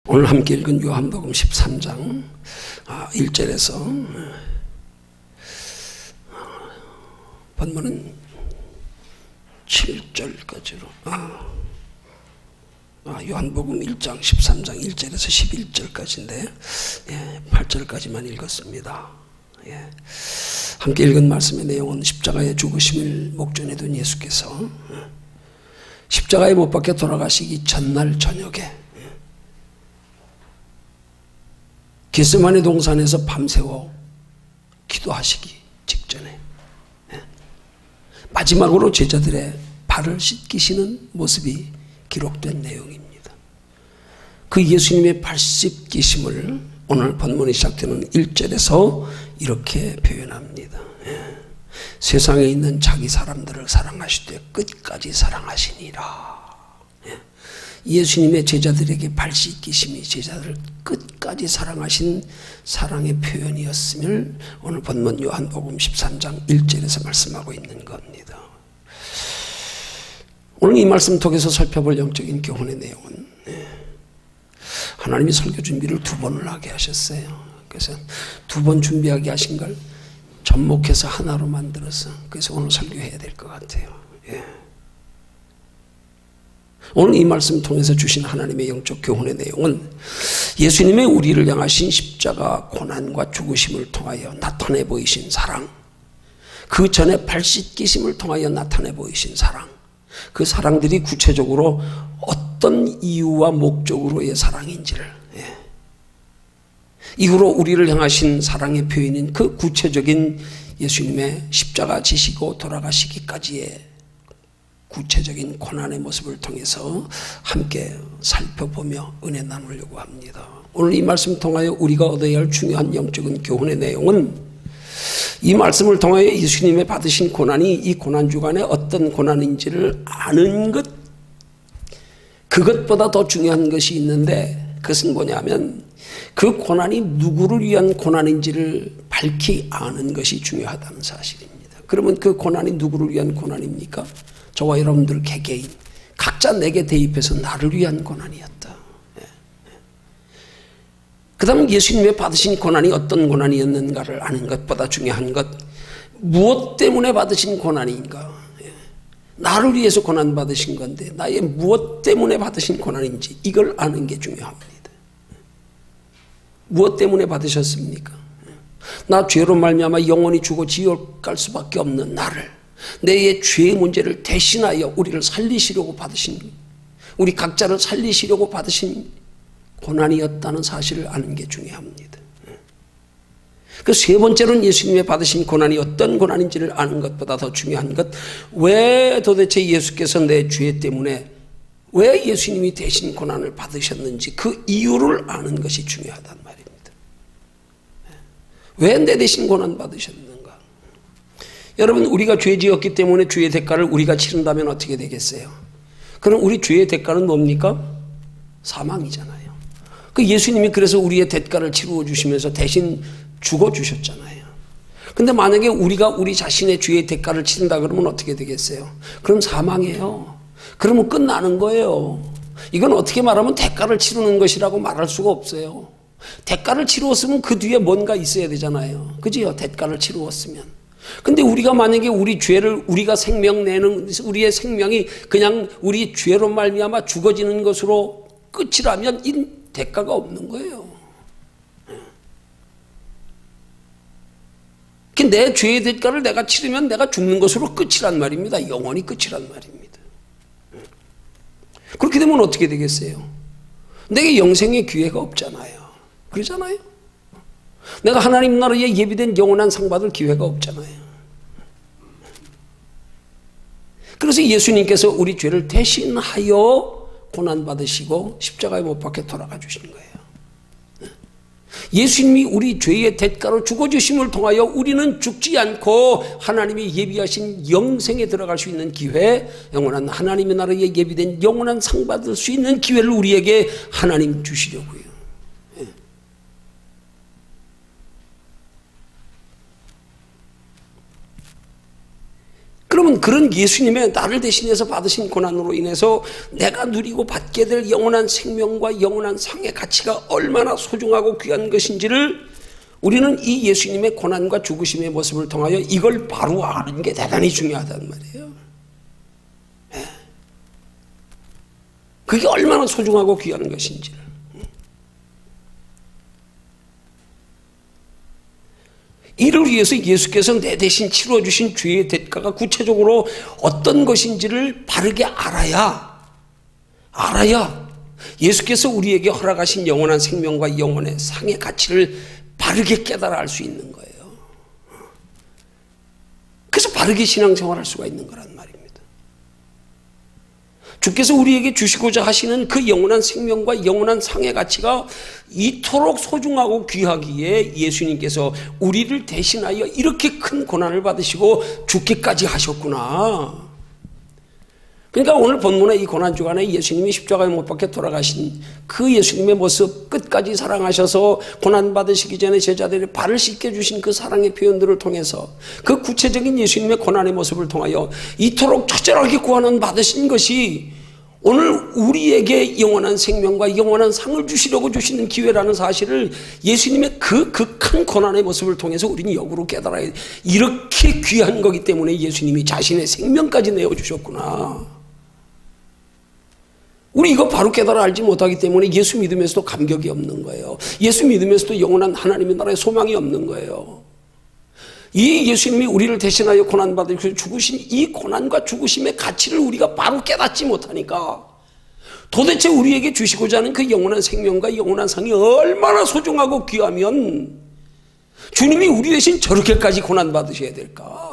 오늘 함께 읽은 요한복음 13장 1절에서 본문은 7절까지로 요한복음 1장 13장 1절에서 11절까지인데 8절까지만 읽었습니다. 함께 읽은 말씀의 내용은 십자가의 죽으심을 목전에 둔 예수께서 십자가에 못 박혀 돌아가시기 전날 저녁에 겟세마네 동산에서 밤새워 기도하시기 직전에 마지막으로 제자들의 발을 씻기시는 모습이 기록된 내용입니다. 그 예수님의 발 씻기심을 오늘 본문이 시작되는 1절에서 이렇게 표현합니다. 세상에 있는 자기 사람들을 사랑하시되 끝까지 사랑하시니라. 예수님의 제자들에게 발 씻기심이 제자들을 끝까지 사랑하신 사랑의 표현이었음을 오늘 본문 요한복음 13장 1절에서 말씀하고 있는 겁니다. 오늘 이 말씀 통해서 살펴볼 영적인 교훈의 내용은 하나님이 설교 준비를 2번을 하게 하셨어요. 그래서 2번 준비하게 하신 걸 접목해서 하나로 만들어서 그래서 오늘 설교해야 될 것 같아요. 오늘 이 말씀 통해서 주신 하나님의 영적 교훈의 내용은 예수님의 우리를 향하신 십자가 고난과 죽으심을 통하여 나타내 보이신 사랑, 그 전에 발 씻기심을 통하여 나타내 보이신 사랑, 그 사랑들이 구체적으로 어떤 이유와 목적으로의 사랑인지를 이후로 우리를 향하신 사랑의 표현인 그 구체적인 예수님의 십자가 지시고 돌아가시기까지의 구체적인 고난의 모습을 통해서 함께 살펴보며 은혜 나누려고 합니다. 오늘 이 말씀 통하여 우리가 얻어야 할 중요한 영적인 교훈의 내용은 이 말씀을 통하여 예수님의 받으신 고난이 이 고난 주간에 어떤 고난인지를 아는 것, 그것보다 더 중요한 것이 있는데 그것은 뭐냐면 그 고난이 누구를 위한 고난인지를 밝히 아는 것이 중요하다는 사실입니다. 그러면 그 고난이 누구를 위한 고난입니까? 저와 여러분들 개개인 각자 내게 대입해서 나를 위한 고난이었다. 그 다음 예수님의 받으신 고난이 어떤 고난이었는가를 아는 것보다 중요한 것, 무엇 때문에 받으신 고난인가, 나를 위해서 고난 받으신 건데 나의 무엇 때문에 받으신 고난인지 이걸 아는 게 중요합니다. 무엇 때문에 받으셨습니까? 나 죄로 말미암아 영원히 죽어 지옥 갈 수밖에 없는 나를, 내 죄의 문제를 대신하여 우리를 살리시려고 받으신, 우리 각자를 살리시려고 받으신 고난이었다는 사실을 아는 게 중요합니다. 그 세 번째로는 예수님의 받으신 고난이 어떤 고난인지를 아는 것보다 더 중요한 것, 왜 도대체 예수께서 내 죄 때문에 왜 예수님이 대신 고난을 받으셨는지 그 이유를 아는 것이 중요하단 말입니다. 왜 내 대신 고난 받으셨는가? 여러분, 우리가 죄 지었기 때문에 죄의 대가를 우리가 치른다면 어떻게 되겠어요? 그럼 우리 죄의 대가는 뭡니까? 사망이잖아요. 그 예수님이 그래서 우리의 대가를 치루어 주시면서 대신 죽어 주셨잖아요. 근데 만약에 우리가 우리 자신의 죄의 대가를 치른다 그러면 어떻게 되겠어요? 그럼 사망이에요. 그러면 끝나는 거예요. 이건 어떻게 말하면 대가를 치르는 것이라고 말할 수가 없어요. 대가를 치루었으면 그 뒤에 뭔가 있어야 되잖아요. 그지요? 대가를 치루었으면. 근데 우리가 만약에 우리 죄를 우리가 생명 내는 우리의 생명이 그냥 우리 죄로 말미암아 죽어지는 것으로 끝이라면 이 대가가 없는 거예요. 내 죄의 대가를 내가 치르면 내가 죽는 것으로 끝이란 말입니다. 영원히 끝이란 말입니다. 그렇게 되면 어떻게 되겠어요? 내게 영생의 기회가 없잖아요. 그러잖아요. 내가 하나님 나라에 예비된 영원한 상 받을 기회가 없잖아요. 그래서 예수님께서 우리 죄를 대신하여 고난받으시고 십자가에 못 박혀 돌아가 주신 거예요. 예수님이 우리 죄의 대가로 죽어주심을 통하여 우리는 죽지 않고 하나님이 예비하신 영생에 들어갈 수 있는 기회, 영원한 하나님의 나라에 예비된 영원한 상 받을 수 있는 기회를 우리에게 하나님 주시려고요. 그럼 여러분, 그런 예수님의 나를 대신해서 받으신 고난으로 인해서 내가 누리고 받게 될 영원한 생명과 영원한 상의 가치가 얼마나 소중하고 귀한 것인지를 우리는 이 예수님의 고난과 죽으심의 모습을 통하여 이걸 바로 아는 게 대단히 중요하단 말이에요. 그게 얼마나 소중하고 귀한 것인지를. 이를 위해서 예수께서 내 대신 치러주신 죄의 대가가 구체적으로 어떤 것인지를 바르게 알아야 예수께서 우리에게 허락하신 영원한 생명과 영원의 상의 가치를 바르게 깨달아 알 수 있는 거예요. 그래서 바르게 신앙생활할 수가 있는 거란 말입니다. 주께서 우리에게 주시고자 하시는 그 영원한 생명과 영원한 상의 가치가 이토록 소중하고 귀하기에 예수님께서 우리를 대신하여 이렇게 큰 고난을 받으시고 죽기까지 하셨구나. 그러니까 오늘 본문의 이 고난주간에 예수님이 십자가에 못 박혀 돌아가신 그 예수님의 모습, 끝까지 사랑하셔서 고난받으시기 전에 제자들의 발을 씻겨주신 그 사랑의 표현들을 통해서 그 구체적인 예수님의 고난의 모습을 통하여 이토록 처절하게 고난을 받으신 것이 오늘 우리에게 영원한 생명과 영원한 상을 주시려고 주시는 기회라는 사실을 예수님의 그 극한 고난의 모습을 통해서 우리는 역으로 깨달아야 돼. 이렇게 귀한 거기 때문에 예수님이 자신의 생명까지 내어주셨구나. 우리 이거 바로 깨달아 알지 못하기 때문에 예수 믿으면서도 감격이 없는 거예요. 예수 믿으면서도 영원한 하나님의 나라에 소망이 없는 거예요. 이 예수님이 우리를 대신하여 고난받으시고 죽으신 이 고난과 죽으심의 가치를 우리가 바로 깨닫지 못하니까 도대체 우리에게 주시고자 하는 그 영원한 생명과 영원한 상이 얼마나 소중하고 귀하면 주님이 우리 대신 저렇게까지 고난받으셔야 될까?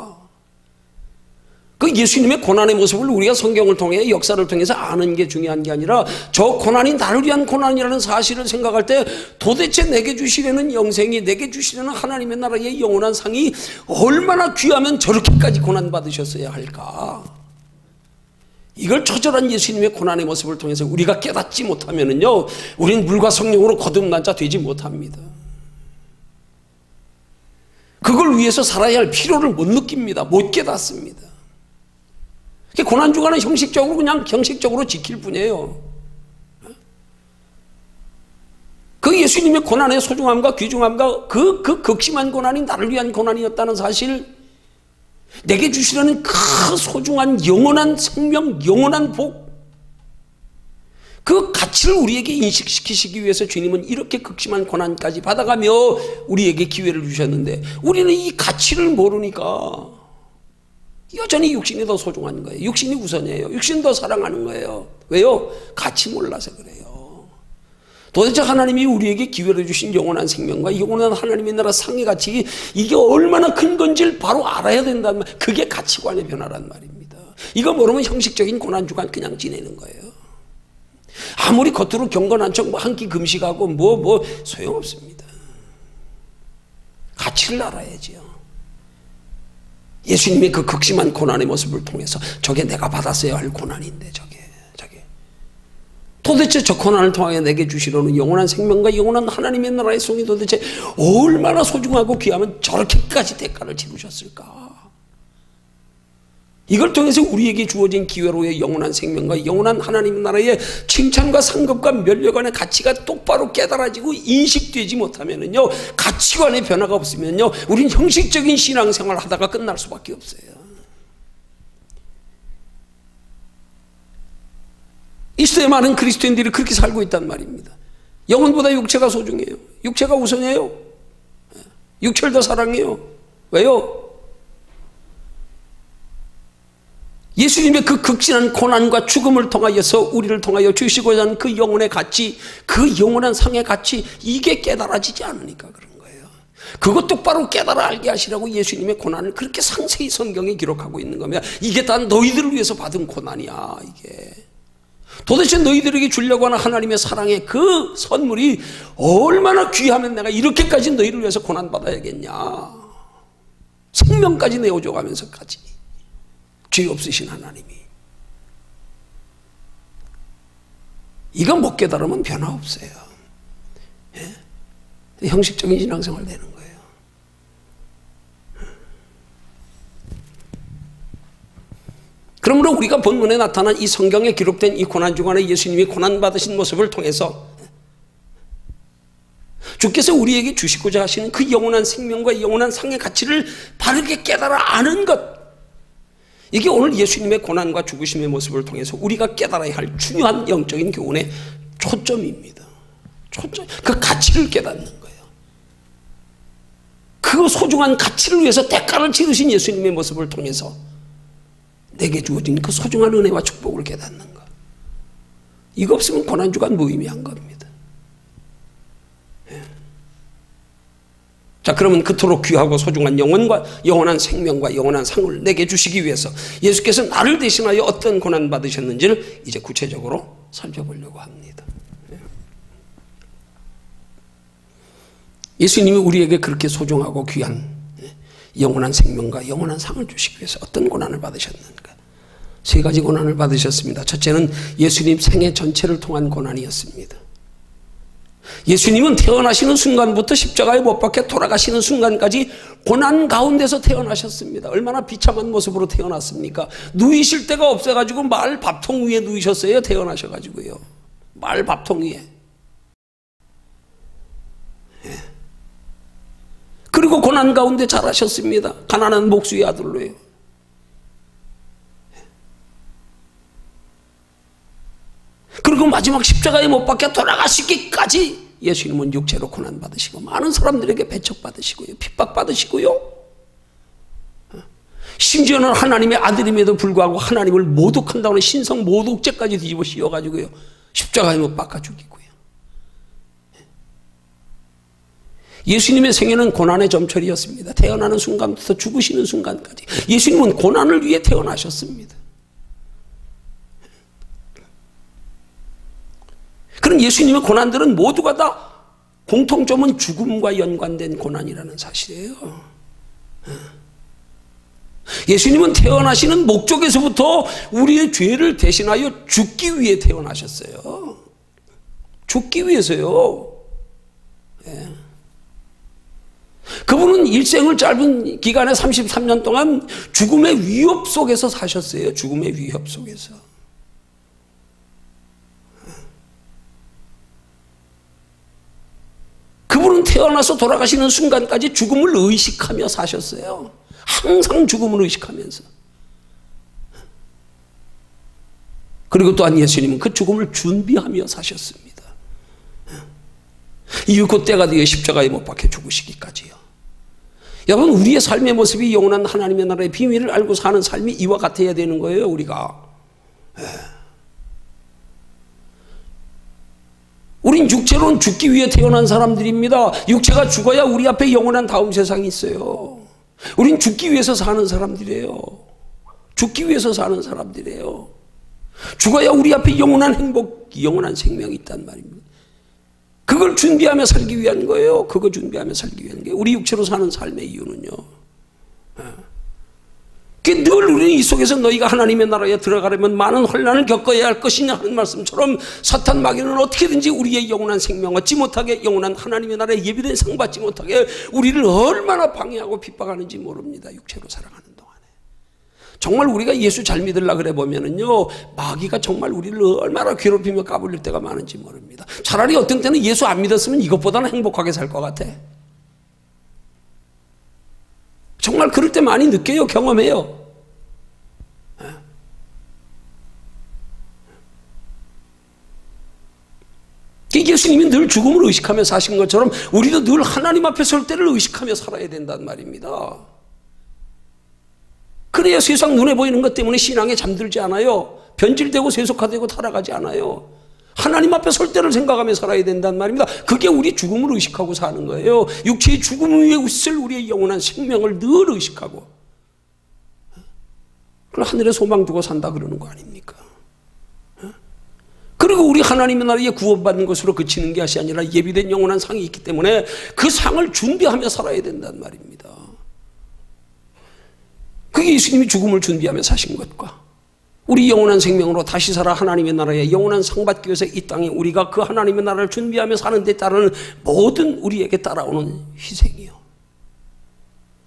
그 예수님의 고난의 모습을 우리가 성경을 통해 역사를 통해서 아는 게 중요한 게 아니라 저 고난이 나를 위한 고난이라는 사실을 생각할 때 도대체 내게 주시려는 영생이, 내게 주시려는 하나님의 나라의 영원한 상이 얼마나 귀하면 저렇게까지 고난받으셨어야 할까? 이걸 처절한 예수님의 고난의 모습을 통해서 우리가 깨닫지 못하면요, 우리는 물과 성령으로 거듭난 자 되지 못합니다. 그걸 위해서 살아야 할 필요를 못 느낍니다. 못 깨닫습니다. 고난주간은 형식적으로 그냥 형식적으로 지킬 뿐이에요. 그 예수님의 고난의 소중함과 귀중함과 그 극심한 고난이 나를 위한 고난이었다는 사실, 내게 주시려는 그 소중한 영원한 생명, 영원한 복, 그 가치를 우리에게 인식시키시기 위해서 주님은 이렇게 극심한 고난까지 받아가며 우리에게 기회를 주셨는데 우리는 이 가치를 모르니까 여전히 육신이 더 소중한 거예요. 육신이 우선이에요. 육신 더 사랑하는 거예요. 왜요? 가치 몰라서 그래요. 도대체 하나님이 우리에게 기회를 주신 영원한 생명과 영원한 하나님의 나라 상의 가치, 이게 얼마나 큰 건지를 바로 알아야 된다는 말. 그게 가치관의 변화란 말입니다. 이거 모르면 형식적인 고난주간 그냥 지내는 거예요. 아무리 겉으로 경건한 척 한 끼 금식하고 뭐 소용없습니다. 가치를 알아야지요. 예수님의 그 극심한 고난의 모습을 통해서 저게 내가 받았어야 할 고난인데 저게 도대체 저 고난을 통하여 내게 주시려는 영원한 생명과 영원한 하나님의 나라의 성이 도대체 얼마나 소중하고 귀하면 저렇게까지 대가를 치르셨을까? 이걸 통해서 우리에게 주어진 기회로의 영원한 생명과 영원한 하나님의 나라의 칭찬과 상급과 면류관의 가치가 똑바로 깨달아지고 인식되지 못하면요, 가치관의 변화가 없으면요, 우린 형식적인 신앙생활 하다가 끝날 수밖에 없어요. 이 시대에 많은 그리스도인들이 그렇게 살고 있단 말입니다. 영혼보다 육체가 소중해요. 육체가 우선이에요. 육체를 더 사랑해요. 왜요? 예수님의 그 극진한 고난과 죽음을 통하여서 우리를 통하여 주시고자 하는 그 영혼의 가치, 그 영원한 상의 가치, 이게 깨달아지지 않으니까 그런 거예요. 그것 똑바로 깨달아 알게 하시라고 예수님의 고난을 그렇게 상세히 성경에 기록하고 있는 겁니다. 이게 다 너희들을 위해서 받은 고난이야. 이게 도대체 너희들에게 주려고 하는 하나님의 사랑의 그 선물이 얼마나 귀하면 내가 이렇게까지 너희를 위해서 고난받아야겠냐. 생명까지 내어줘가면서까지. 죄 없으신 하나님이. 이거 못 깨달으면 변화 없어요. 예? 형식적인 신앙생활 되는 거예요. 그러므로 우리가 본문에 나타난 이 성경에 기록된 이 고난 중간에 예수님이 고난받으신 모습을 통해서 주께서 우리에게 주시고자 하시는 그 영원한 생명과 영원한 상의 가치를 바르게 깨달아 아는 것, 이게 오늘 예수님의 고난과 죽으심의 모습을 통해서 우리가 깨달아야 할 중요한 영적인 교훈의 초점입니다. 초점, 그 가치를 깨닫는 거예요. 그 소중한 가치를 위해서 대가를 치르신 예수님의 모습을 통해서 내게 주어진 그 소중한 은혜와 축복을 깨닫는 것. 이거 없으면 고난주간 무의미한 겁니다. 예. 자, 그러면 그토록 귀하고 소중한 영혼과 영원한 생명과 영원한 상을 내게 주시기 위해서 예수께서 나를 대신하여 어떤 고난 받으셨는지를 이제 구체적으로 살펴보려고 합니다. 예수님이 우리에게 그렇게 소중하고 귀한 영원한 생명과 영원한 상을 주시기 위해서 어떤 고난을 받으셨는가? 세 가지 고난을 받으셨습니다. 첫째는 예수님 생애 전체를 통한 고난이었습니다. 예수님은 태어나시는 순간부터 십자가에 못 박혀 돌아가시는 순간까지 고난 가운데서 태어나셨습니다. 얼마나 비참한 모습으로 태어났습니까? 누이실 데가 없어가지고 말 밥통 위에 누이셨어요. 태어나셔가지고요. 말 밥통 위에. 예. 그리고 고난 가운데 자라셨습니다. 가난한 목수의 아들로요. 그리고 마지막 십자가에 못 박혀 돌아가시기까지 예수님은 육체로 고난받으시고 많은 사람들에게 배척받으시고요, 핍박받으시고요, 심지어는 하나님의 아들임에도 불구하고 하나님을 모독한다고 하는 신성 모독죄까지 뒤집어 씌워가지고요 십자가에 못 박아 죽이고요. 예수님의 생애는 고난의 점철이었습니다. 태어나는 순간부터 죽으시는 순간까지 예수님은 고난을 위해 태어나셨습니다. 그런 예수님의 고난들은 모두가 다 공통점은 죽음과 연관된 고난이라는 사실이에요. 예수님은 태어나시는 목적에서부터 우리의 죄를 대신하여 죽기 위해 태어나셨어요. 죽기 위해서요. 예. 그분은 일생을 짧은 기간에 33년 동안 죽음의 위협 속에서 사셨어요. 죽음의 위협 속에서. 그분은 태어나서 돌아가시는 순간까지 죽음을 의식하며 사셨어요. 항상 죽음을 의식하면서. 그리고 또한 예수님은 그 죽음을 준비하며 사셨습니다. 이후 그 때가 되어 십자가에 못 박혀 죽으시기까지요. 여러분, 우리의 삶의 모습이 영원한 하나님의 나라의 비밀을 알고 사는 삶이 이와 같아야 되는 거예요. 우리가. 우린 육체로는 죽기 위해 태어난 사람들입니다. 육체가 죽어야 우리 앞에 영원한 다음 세상이 있어요. 우린 죽기 위해서 사는 사람들이에요. 죽기 위해서 사는 사람들이에요. 죽어야 우리 앞에 영원한 행복, 영원한 생명이 있단 말입니다. 그걸 준비하며 살기 위한 거예요. 그거 준비하며 살기 위한 거예요. 우리 육체로 사는 삶의 이유는요. 늘 우리는 이 속에서 너희가 하나님의 나라에 들어가려면 많은 혼란을 겪어야 할 것이냐 하는 말씀처럼 사탄 마귀는 어떻게든지 우리의 영원한 생명 얻지 못하게, 영원한 하나님의 나라에 예비된 상 받지 못하게 우리를 얼마나 방해하고 핍박하는지 모릅니다. 육체로 살아가는 동안에. 정말 우리가 예수 잘 믿으려고 그래 보면은요, 마귀가 정말 우리를 얼마나 괴롭히며 까불릴 때가 많은지 모릅니다. 차라리 어떤 때는 예수 안 믿었으면 이것보다는 행복하게 살 것 같아. 정말 그럴 때 많이 느껴요. 경험해요. 예수님이 늘 죽음을 의식하며 사신 것처럼 우리도 늘 하나님 앞에 설 때를 의식하며 살아야 된단 말입니다. 그래야 세상 눈에 보이는 것 때문에 신앙에 잠들지 않아요. 변질되고 세속화되고 타락하지 않아요. 하나님 앞에 설 때를 생각하며 살아야 된단 말입니다. 그게 우리 죽음을 의식하고 사는 거예요. 육체의 죽음 위에 있을 우리의 영원한 생명을 늘 의식하고, 그럼 하늘에 소망 두고 산다 그러는 거 아닙니까? 그리고 우리 하나님의 나라에 구원받는 것으로 그치는 것이 아니라 예비된 영원한 상이 있기 때문에 그 상을 준비하며 살아야 된단 말입니다. 그게 예수님이 죽음을 준비하며 사신 것과 우리 영원한 생명으로 다시 살아 하나님의 나라에 영원한 상 받기 위해서 이 땅에 우리가 그 하나님의 나라를 준비하며 사는 데 따르는 모든 우리에게 따라오는 희생이요,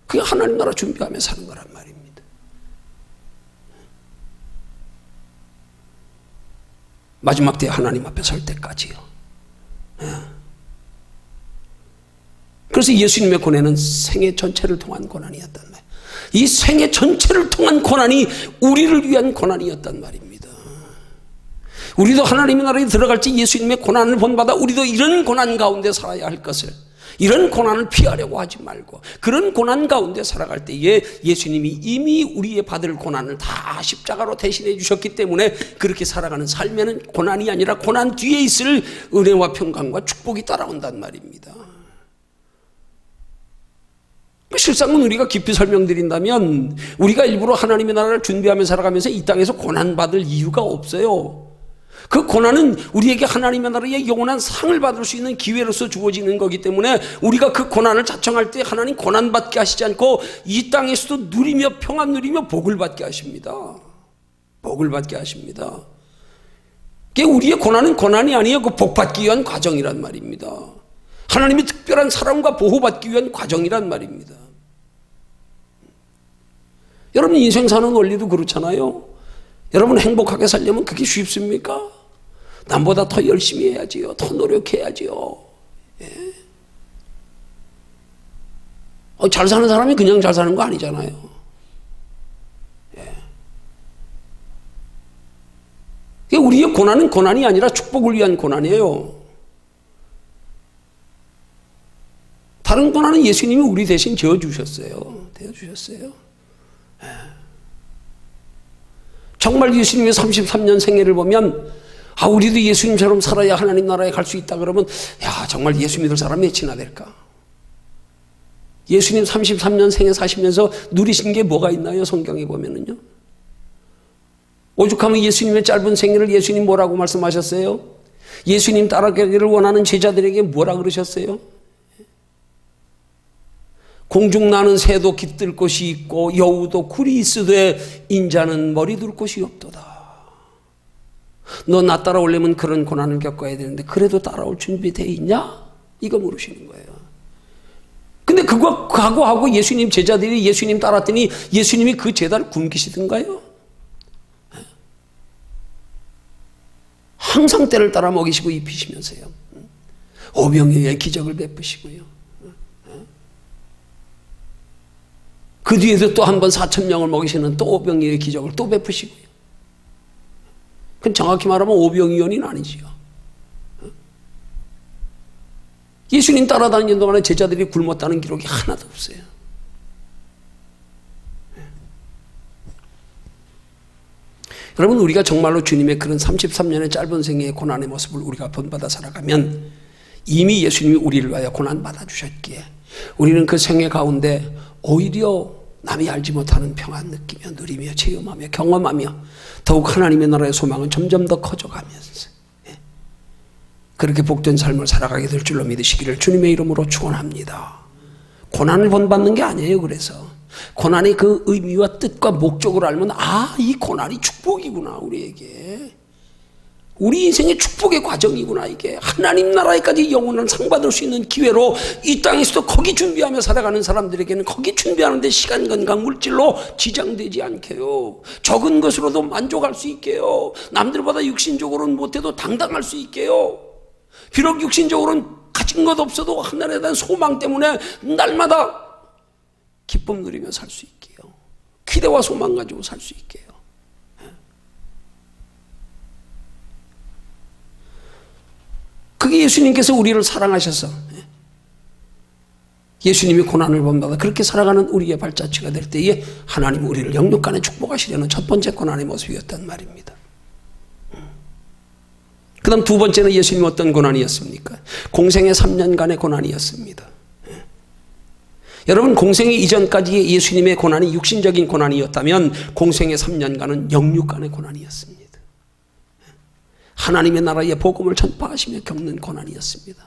그게 하나님 나라 준비하며 사는 거란 말입니다. 마지막 때 하나님 앞에 설 때까지요. 그래서 예수님의 고난은 생애 전체를 통한 고난이었단 말이에요. 이 생애 전체를 통한 고난이 우리를 위한 고난이었단 말입니다. 우리도 하나님의 나라에 들어갈 때 예수님의 고난을 본받아 우리도 이런 고난 가운데 살아야 할 것을, 이런 고난을 피하려고 하지 말고 그런 고난 가운데 살아갈 때에 예수님이 이미 우리의 받을 고난을 다 십자가로 대신해 주셨기 때문에 그렇게 살아가는 삶에는 고난이 아니라 고난 뒤에 있을 은혜와 평강과 축복이 따라온단 말입니다. 실상은 우리가 깊이 설명드린다면 우리가 일부러 하나님의 나라를 준비하며 살아가면서 이 땅에서 고난받을 이유가 없어요. 그 고난은 우리에게 하나님의 나라의 영원한 상을 받을 수 있는 기회로서 주어지는 거기 때문에 우리가 그 고난을 자청할 때 하나님 고난받게 하시지 않고 이 땅에서도 누리며 평안 누리며 복을 받게 하십니다. 복을 받게 하십니다. 우리의 고난은 고난이 아니에요. 그 복받기 위한 과정이란 말입니다. 하나님의 특별한 사랑과 보호받기 위한 과정이란 말입니다. 여러분 인생 사는 원리도 그렇잖아요. 여러분 행복하게 살려면 그게 쉽습니까? 남보다 더 열심히 해야지요. 더 노력해야지요. 예. 잘 사는 사람이 그냥 잘 사는 거 아니잖아요. 예. 우리의 고난은 고난이 아니라 축복을 위한 고난이에요. 다른 고난은 예수님이 우리 대신 지어주셨어요. 되어주셨어요. 예. 정말 예수님의 33년 생애를 보면 우리도 예수님처럼 살아야 하나님 나라에 갈 수 있다 그러면 정말 예수 믿을 사람이 몇이나 될까? 예수님 33년 생애 사시면서 누리신 게 뭐가 있나요? 성경에 보면은요. 오죽하면 예수님의 짧은 생애를 예수님 뭐라고 말씀하셨어요? 예수님 따라가기를 원하는 제자들에게 뭐라 그러셨어요? 공중 나는 새도 깃들 곳이 있고 여우도 굴이 있으되 인자는 머리 둘 곳이 없도다. 너 나 따라오려면 그런 고난을 겪어야 되는데 그래도 따라올 준비 돼 있냐? 이거 물으시는 거예요. 근데 그거 각오하고 예수님 제자들이 예수님 따랐더니 예수님이 그 제자를 굶기시던가요? 항상 때를 따라 먹이시고 입히시면서요. 오병이어의 기적을 베푸시고요. 그 뒤에도 또 한 번 4,000명을 먹이시는 또 오병이어의 기적을 또 베푸시고요. 그건 정확히 말하면 오병이어는 아니지요. 예수님 따라다니는 동안에 제자들이 굶었다는 기록이 하나도 없어요. 여러분 우리가 정말로 주님의 그런 33년의 짧은 생애의 고난의 모습을 우리가 본받아 살아가면 이미 예수님이 우리를 위하여 고난 받아주셨기에 우리는 그 생애 가운데 오히려 남이 알지 못하는 평안 느끼며 누리며 체험하며 경험하며 더욱 하나님의 나라의 소망은 점점 더 커져가면서 그렇게 복된 삶을 살아가게 될 줄로 믿으시기를 주님의 이름으로 축원합니다. 고난을 본받는 게 아니에요. 그래서 고난의 그 의미와 뜻과 목적을 알면 이 고난이 축복이구나. 우리에게 우리 인생의 축복의 과정이구나. 이게 하나님 나라에까지 영원한 상 받을 수 있는 기회로 이 땅에서도 거기 준비하며 살아가는 사람들에게는 거기 준비하는데 시간, 건강, 물질로 지장되지 않게요. 적은 것으로도 만족할 수 있게요. 남들보다 육신적으로는 못해도 당당할 수 있게요. 비록 육신적으로는 가진 것 없어도 하늘에 대한 소망 때문에 날마다 기쁨 누리며 살 수 있게요. 기대와 소망 가지고 살 수 있게요. 그게 예수님께서 우리를 사랑하셔서 예수님이 고난을 본받아 그렇게 살아가는 우리의 발자취가 될 때에 하나님 우리를 영육간에 축복하시려는 첫 번째 고난의 모습이었단 말입니다. 그 다음 두 번째는 예수님 어떤 고난이었습니까? 공생의 3년간의 고난이었습니다. 여러분 공생의 이전까지의 예수님의 고난이 육신적인 고난이었다면 공생의 3년간은 영육간의 고난이었습니다. 하나님의 나라의 복음을 전파하시며 겪는 고난이었습니다.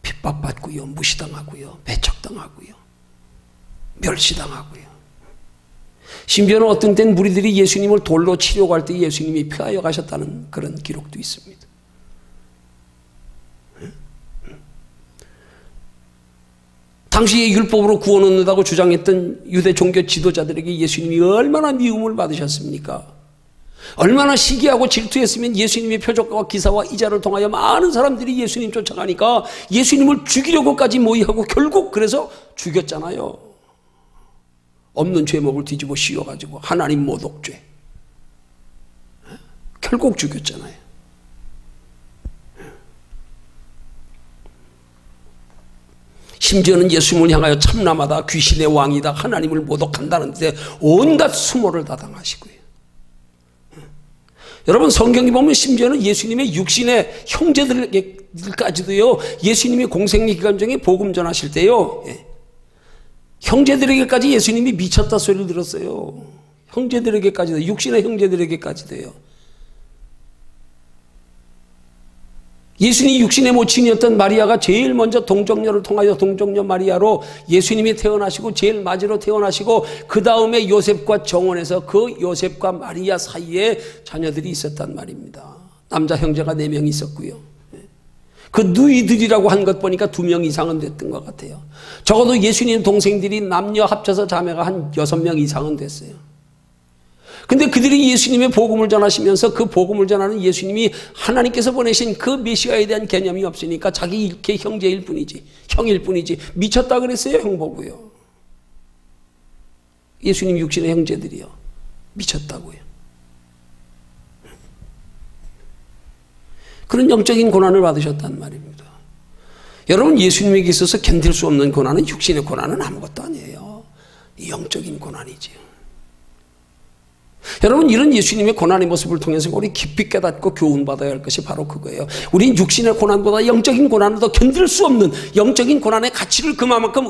핍박받고요, 무시당하고요, 배척당하고요, 멸시당하고요. 심지어는 어떤 땐 무리들이 예수님을 돌로 치려고 할 때 예수님이 피하여 가셨다는 그런 기록도 있습니다. 당시에 율법으로 구원 얻는다고 주장했던 유대 종교 지도자들에게 예수님이 얼마나 미움을 받으셨습니까? 얼마나 시기하고 질투했으면 예수님의 표적과 기사와 이자를 통하여 많은 사람들이 예수님 쫓아가니까 예수님을 죽이려고까지 모의하고 결국 그래서 죽였잖아요. 없는 죄목을 뒤집어 씌워가지고 하나님 모독죄. 결국 죽였잖아요. 심지어는 예수님을 향하여 참남하다, 귀신의 왕이다, 하나님을 모독한다는 데 온갖 수모를 다 당하시고요. 여러분, 성경에 보면 심지어는 예수님의 육신의 형제들에게까지도요, 예수님이 공생의 기간 중에 복음 전하실 때요, 형제들에게까지 예수님이 미쳤다 소리를 들었어요. 형제들에게까지도, 육신의 형제들에게까지도요. 예수님이 육신의 모친이었던 마리아가 제일 먼저 동정녀를 통하여 동정녀 마리아로 예수님이 태어나시고 제일 맞이로 태어나시고 그 다음에 요셉과 정원에서 그 요셉과 마리아 사이에 자녀들이 있었단 말입니다. 남자 형제가 4명 있었고요. 그 누이들이라고 한 것 보니까 2명 이상은 됐던 것 같아요. 적어도 예수님 동생들이 남녀 합쳐서 자매가 한 6명 이상은 됐어요. 근데 그들이 예수님의 복음을 전하시면서 그 복음을 전하는 예수님이 하나님께서 보내신 그 메시아에 대한 개념이 없으니까 자기 이렇게 형제일 뿐이지, 형일 뿐이지, 미쳤다 그랬어요. 형 보고요. 예수님 육신의 형제들이요, 미쳤다고요. 그런 영적인 고난을 받으셨단 말입니다. 여러분, 예수님에게 있어서 견딜 수 없는 고난은, 육신의 고난은 아무것도 아니에요. 영적인 고난이지요. 여러분, 이런 예수님의 고난의 모습을 통해서 우리 깊이 깨닫고 교훈받아야 할 것이 바로 그거예요. 우린 육신의 고난보다 영적인 고난을 더 견딜 수 없는 영적인 고난의 가치를 그만큼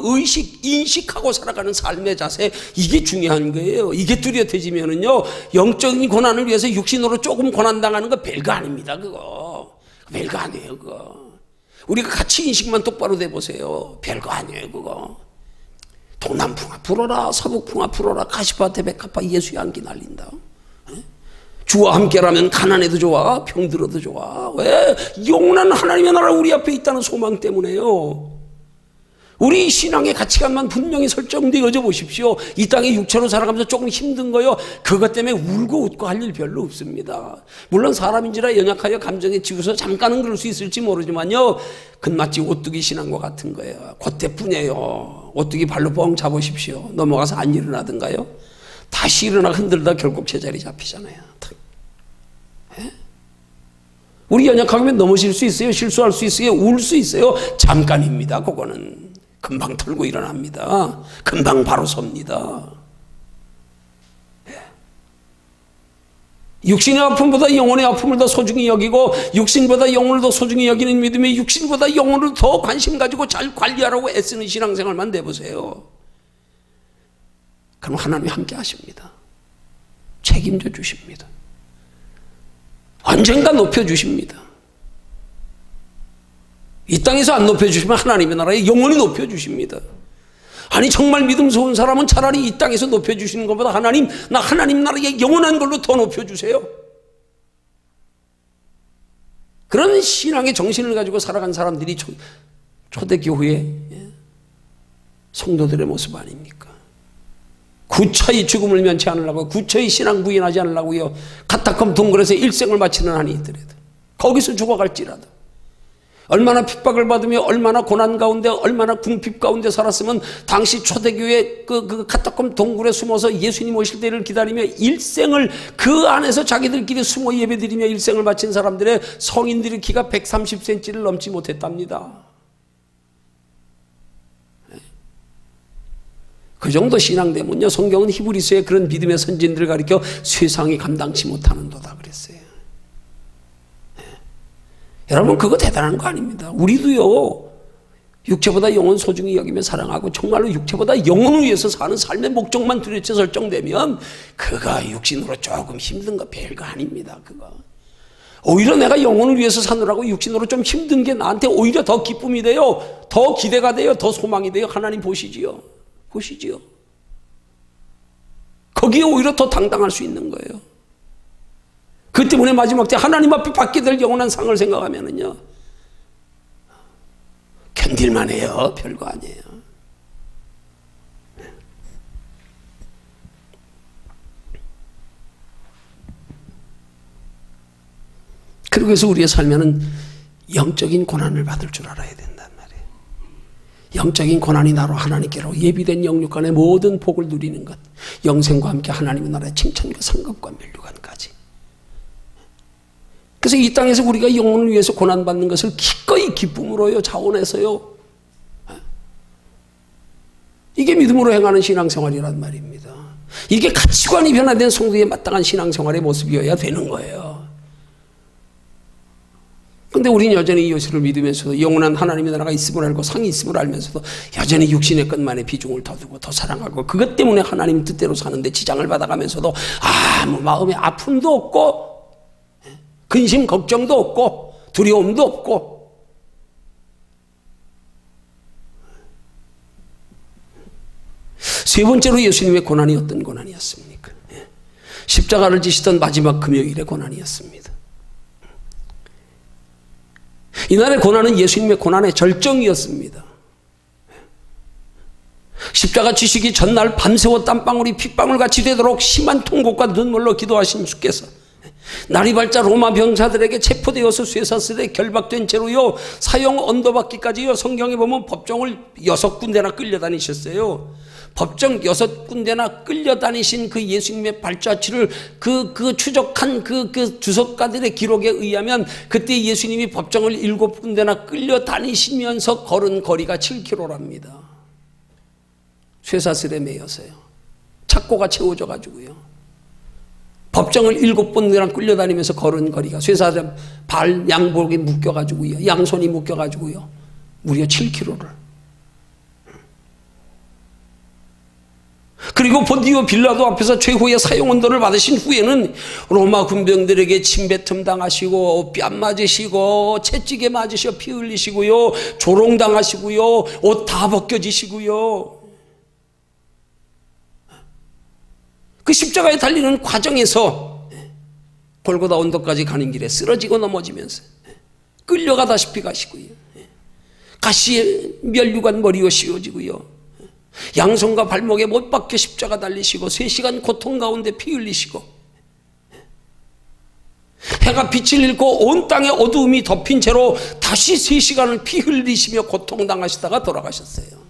인식하고 살아가는 삶의 자세, 이게 중요한 거예요. 이게 뚜렷해지면은요, 영적인 고난을 위해서 육신으로 조금 고난당하는 거 별거 아닙니다. 그거 별거 아니에요. 그거 우리가 가치 인식만 똑바로 돼보세요. 별거 아니에요. 그거 동남풍아 불어라, 서북풍아 불어라, 가시밭에 백합화 예수의 안기 날린다. 주와 함께라면 가난해도 좋아, 병들어도 좋아. 왜? 영원한 하나님의 나라 우리 앞에 있다는 소망 때문에요. 우리 신앙의 가치관만 분명히 설정되어져 보십시오. 이 땅에 육체로 살아가면서 조금 힘든 거요, 그것 때문에 울고 웃고 할 일 별로 없습니다. 물론 사람인지라 연약하여 감정에 지우서 잠깐은 그럴 수 있을지 모르지만요, 근마치 오뚜기 신앙과 같은 거예요. 그때뿐이에요. 오뚜기 발로 뻥 잡으십시오. 넘어가서 안 일어나든가요? 다시 일어나 흔들다 결국 제자리 잡히잖아요. 예? 우리 연약하면 넘어질 수 있어요. 실수할 수 있어요. 울 수 있어요. 잠깐입니다. 그거는 금방 털고 일어납니다. 금방 바로 섭니다. 육신의 아픔보다 영혼의 아픔을 더 소중히 여기고, 육신보다 영혼을 더 소중히 여기는 믿음이 육신보다 영혼을 더 관심 가지고 잘 관리하라고 애쓰는 신앙생활만 내보세요. 그럼 하나님이 함께 하십니다. 책임져 주십니다. 언젠가 높여주십니다. 이 땅에서 안 높여주시면 하나님의 나라에 영원히 높여주십니다. 아니, 정말 믿음스러운 사람은 차라리 이 땅에서 높여주시는 것보다 하나님 나라에 영원한 걸로 더 높여주세요. 그런 신앙의 정신을 가지고 살아간 사람들이 초대교회의 성도들의 모습 아닙니까? 구차히 죽음을 면치 않으려고, 구차히 신앙 부인하지 않으려고요, 카타콤 동굴에서 일생을 마치는 한이 있더라도, 거기서 죽어갈지라도, 얼마나 핍박을 받으며 얼마나 고난 가운데 얼마나 궁핍 가운데 살았으면 당시 초대교회 그 카타콤 동굴에 숨어서 예수님 오실 때를 기다리며 일생을 그 안에서 자기들끼리 숨어 예배드리며 일생을 마친 사람들의 성인들의 키가 130cm를 넘지 못했답니다. 그 정도 신앙 되면요, 성경은 히브리서의 그런 믿음의 선진들을 가리켜 세상이 감당치 못하는도다 그랬어요. 여러분, 그거 대단한 거 아닙니다. 우리도요, 육체보다 영혼 소중히 여기며 사랑하고 정말로 육체보다 영혼을 위해서 사는 삶의 목적만 뚜렷이 설정되면 그가 육신으로 조금 힘든 거 별거 아닙니다. 그거 오히려 내가 영혼을 위해서 사느라고 육신으로 좀 힘든 게 나한테 오히려 더 기쁨이 돼요. 더 기대가 돼요. 더 소망이 돼요. 하나님 보시지요. 보시지요. 거기에 오히려 더 당당할 수 있는 거예요. 그 때문에 마지막 때 하나님 앞에 받게 될 영원한 상을 생각하면은요, 견딜만 해요. 별거 아니에요. 그래서 우리의 삶에는 영적인 고난을 받을 줄 알아야 된단 말이에요. 영적인 고난이 나로 하나님께로 예비된 영육간의 모든 복을 누리는 것, 영생과 함께 하나님의 나라의 칭찬과 상급과 멸류관까지. 그래서 이 땅에서 우리가 영혼을 위해서 고난받는 것을 기꺼이 기쁨으로요, 자원해서요. 이게 믿음으로 행하는 신앙생활이란 말입니다. 이게 가치관이 변화된 성도의 마땅한 신앙생활의 모습이어야 되는 거예요. 근데 우리는 여전히 예수를 믿으면서도 영원한 하나님의 나라가 있음을 알고 상이 있음을 알면서도 여전히 육신의 것만에 비중을 더 두고 더 사랑하고 그것 때문에 하나님 뜻대로 사는데 지장을 받아가면서도 아무 마음에 아픔도 없고 근심 걱정도 없고 두려움도 없고 세 번째로 예수님의 고난이 어떤 고난이었습니까? 십자가를 지시던 마지막 금요일의 고난이었습니다. 이날의 고난은 예수님의 고난의 절정이었습니다. 십자가 지시기 전날 밤새워 땀방울이 핏방울같이 되도록 심한 통곡과 눈물로 기도하신 주께서 날이 밝자 로마 병사들에게 체포되어서 쇠사슬에 결박된 채로요 사형 언도받기까지요 성경에 보면 법정을 6군데나 끌려다니셨어요. 법정 6군데나 끌려다니신 그 예수님의 발자취를 그 추적한 그 주석가들의 기록에 의하면 그때 예수님이 법정을 7군데나 끌려다니시면서 걸은 거리가 7km랍니다. 쇠사슬에 매여서요. 착고가 채워져 가지고요. 법정을 7번이나 끌려다니면서 걸은 거리가 쇠사슬에 발 양복에 묶여가지고요. 양손이 묶여가지고요. 무려 7km를. 그리고 본디오 빌라도 앞에서 최후의 사형 언도를 받으신 후에는 로마 군병들에게 침뱉음 당하시고 뺨 맞으시고 채찍에 맞으셔 피 흘리시고요. 조롱 당하시고요. 옷 다 벗겨지시고요. 그 십자가에 달리는 과정에서 골고다 언덕까지 가는 길에 쓰러지고 넘어지면서 끌려가다시피 가시고요. 가시에 멸류관 머리가 씌워지고요. 양손과 발목에 못 박혀 십자가 달리시고 3시간 고통 가운데 피 흘리시고 해가 빛을 잃고 온 땅에 어두움이 덮인 채로 다시 3시간을 피 흘리시며 고통당하시다가 돌아가셨어요.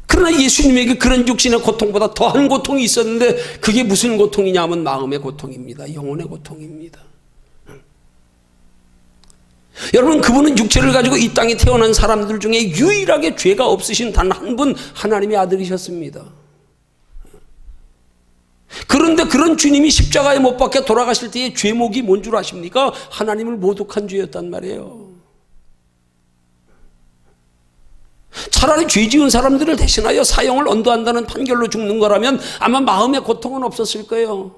그러나 예수님에게 그런 육신의 고통보다 더한 고통이 있었는데 그게 무슨 고통이냐 하면 마음의 고통입니다. 영혼의 고통입니다. 여러분, 그분은 육체를 가지고 이 땅에 태어난 사람들 중에 유일하게 죄가 없으신 단 한 분 하나님의 아들이셨습니다. 그런데 그런 주님이 십자가에 못 박혀 돌아가실 때의 죄목이 뭔 줄 아십니까? 하나님을 모독한 죄였단 말이에요. 차라리 죄 지은 사람들을 대신하여 사형을 언도한다는 판결로 죽는 거라면 아마 마음의 고통은 없었을 거예요.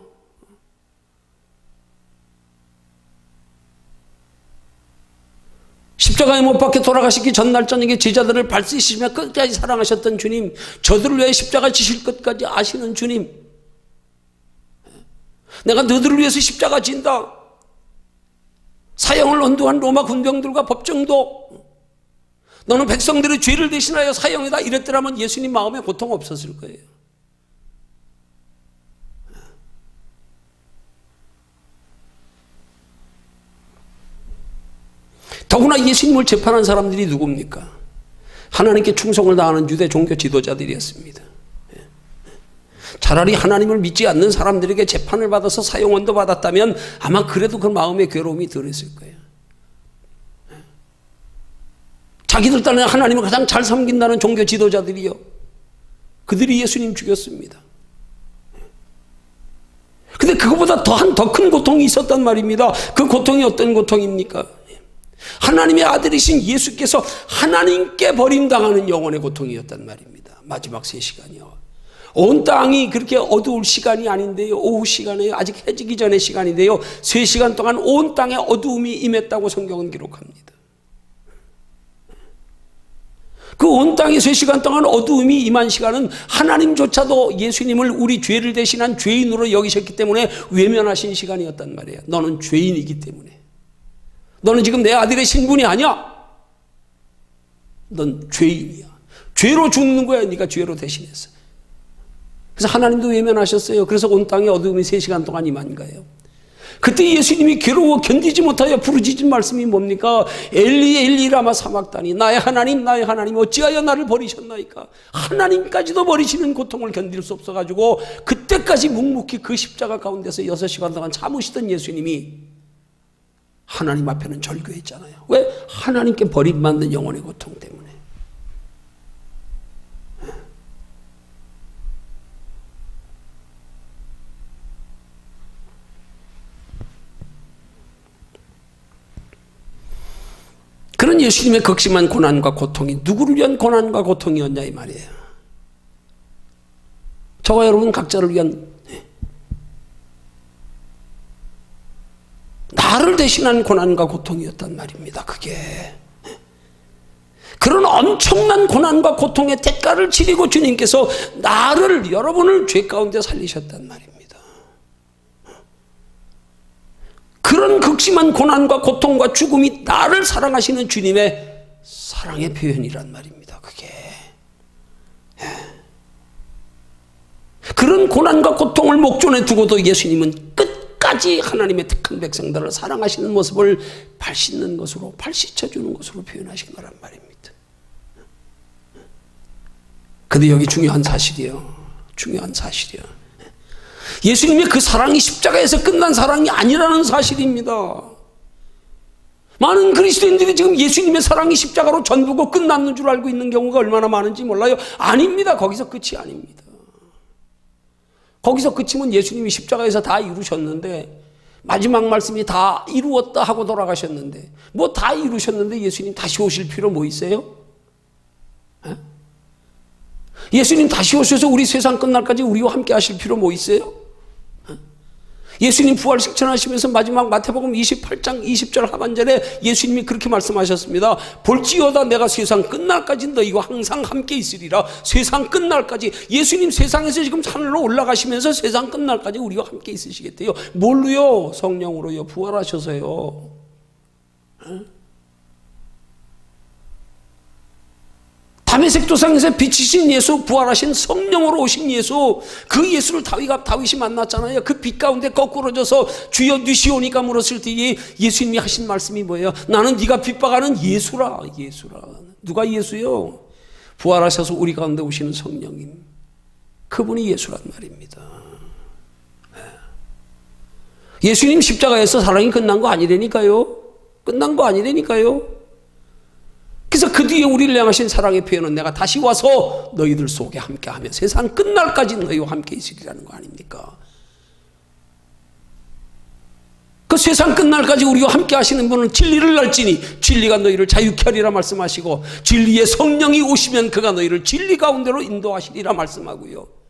십자가에 못 박혀 돌아가시기 전날 저녁에 제자들을 발치시며 끝까지 사랑하셨던 주님, 저들을 위해 십자가 지실 것까지 아시는 주님, 내가 너들을 위해서 십자가 진다. 사형을 언도한 로마 군병들과 법정도 너는 백성들의 죄를 대신하여 사형이다 이랬더라면 예수님 마음에 고통 없었을 거예요. 더구나 예수님을 재판한 사람들이 누굽니까? 하나님께 충성을 다하는 유대 종교 지도자들이었습니다. 차라리 하나님을 믿지 않는 사람들에게 재판을 받아서 사형원도 받았다면 아마 그래도 그 마음의 괴로움이 덜했을 거예요. 자기들 딴에 하나님을 가장 잘 섬긴다는 종교 지도자들이요, 그들이 예수님 죽였습니다. 근데 그거보다 더 큰 고통이 있었단 말입니다. 그 고통이 어떤 고통입니까? 하나님의 아들이신 예수께서 하나님께 버림당하는 영혼의 고통이었단 말입니다. 마지막 3시간이요. 온 땅이 그렇게 어두울 시간이 아닌데요, 오후 시간이에요. 아직 해지기 전의 시간인데요, 3시간 동안 온 땅에 어두움이 임했다고 성경은 기록합니다. 그 온 땅에 3시간 동안 어두움이 임한 시간은 하나님조차도 예수님을 우리 죄를 대신한 죄인으로 여기셨기 때문에 외면하신 시간이었단 말이에요. 너는 죄인이기 때문에. 너는 지금 내 아들의 신분이 아니야. 넌 죄인이야. 죄로 죽는 거야. 네가 죄로 대신해서. 그래서 하나님도 외면하셨어요. 그래서 온 땅에 어두움이 3시간 동안 임한 거예요. 그때 예수님이 괴로워 견디지 못하여 부르짖은 말씀이 뭡니까? 엘리 엘리 라마 사막다니, 나의 하나님 어찌하여 나를 버리셨나이까. 하나님까지도 버리시는 고통을 견딜 수 없어가지고 그때까지 묵묵히 그 십자가 가운데서 6시간 동안 참으시던 예수님이 하나님 앞에는 절규했잖아요. 왜? 하나님께 버림받는 영혼의 고통 때문에. 그런 예수님의 극심한 고난과 고통이 누구를 위한 고난과 고통이었냐 이 말이에요. 저와 여러분 각자를 위한, 나를 대신한 고난과 고통이었단 말입니다. 그게 그런 엄청난 고난과 고통의 대가를 치르고 주님께서 나를, 여러분을 죄 가운데 살리셨단 말입니다. 그런 극심한 고난과 고통과 죽음이 나를 사랑하시는 주님의 사랑의 표현이란 말입니다. 그게 그런 고난과 고통을 목전에 두고도 예수님은 끝까지 하나님의 택한 백성들을 사랑하시는 모습을 발 씻는 것으로, 발 씻어주는 것으로 표현하신 거란 말입니다. 근데 여기 중요한 사실이에요. 중요한 사실이에요. 예수님의 그 사랑이 십자가에서 끝난 사랑이 아니라는 사실입니다. 많은 그리스도인들이 지금 예수님의 사랑이 십자가로 전부고 끝났는 줄 알고 있는 경우가 얼마나 많은지 몰라요. 아닙니다. 거기서 끝이 아닙니다. 거기서 끝이면 예수님이 십자가에서 다 이루셨는데, 마지막 말씀이 다 이루었다 하고 돌아가셨는데, 뭐 다 이루셨는데 예수님 다시 오실 필요 뭐 있어요? 에? 예수님 다시 오셔서 우리 세상 끝날까지 우리와 함께 하실 필요 뭐 있어요? 예수님 부활 식전하시면서 마지막 마태복음 28장 20절 하반절에 예수님이 그렇게 말씀하셨습니다. 볼지어다 내가 세상 끝날까지 너희와 항상 함께 있으리라. 세상 끝날까지. 예수님 세상에서 지금 하늘로 올라가시면서 세상 끝날까지 우리와 함께 있으시겠대요. 뭘로요? 성령으로요. 부활하셔서요. 다메섹 도상에서 빛이신 예수, 부활하신 성령으로 오신 예수, 그 예수를 다윗이 만났잖아요. 그 빛 가운데 거꾸러져서 주여 뉘시오니까 물었을 때 예수님이 하신 말씀이 뭐예요? 나는 네가 빛박아는 예수라. 예수라. 누가 예수요? 부활하셔서 우리 가운데 오시는 성령님, 그분이 예수란 말입니다. 예수님 십자가에서 사랑이 끝난 거 아니라니까요. 끝난 거 아니라니까요. 그래서 그 뒤에 우리를 향하신 사랑의 표현은 내가 다시 와서 너희들 속에 함께하며 세상 끝날까지 너희와 함께 있으리라는 거 아닙니까? 그 세상 끝날까지 우리와 함께 하시는 분은 진리를 알지니 진리가 너희를 자유케 하리라 말씀하시고, 진리의 성령이 오시면 그가 너희를 진리 가운데로 인도하시리라 말씀하고요.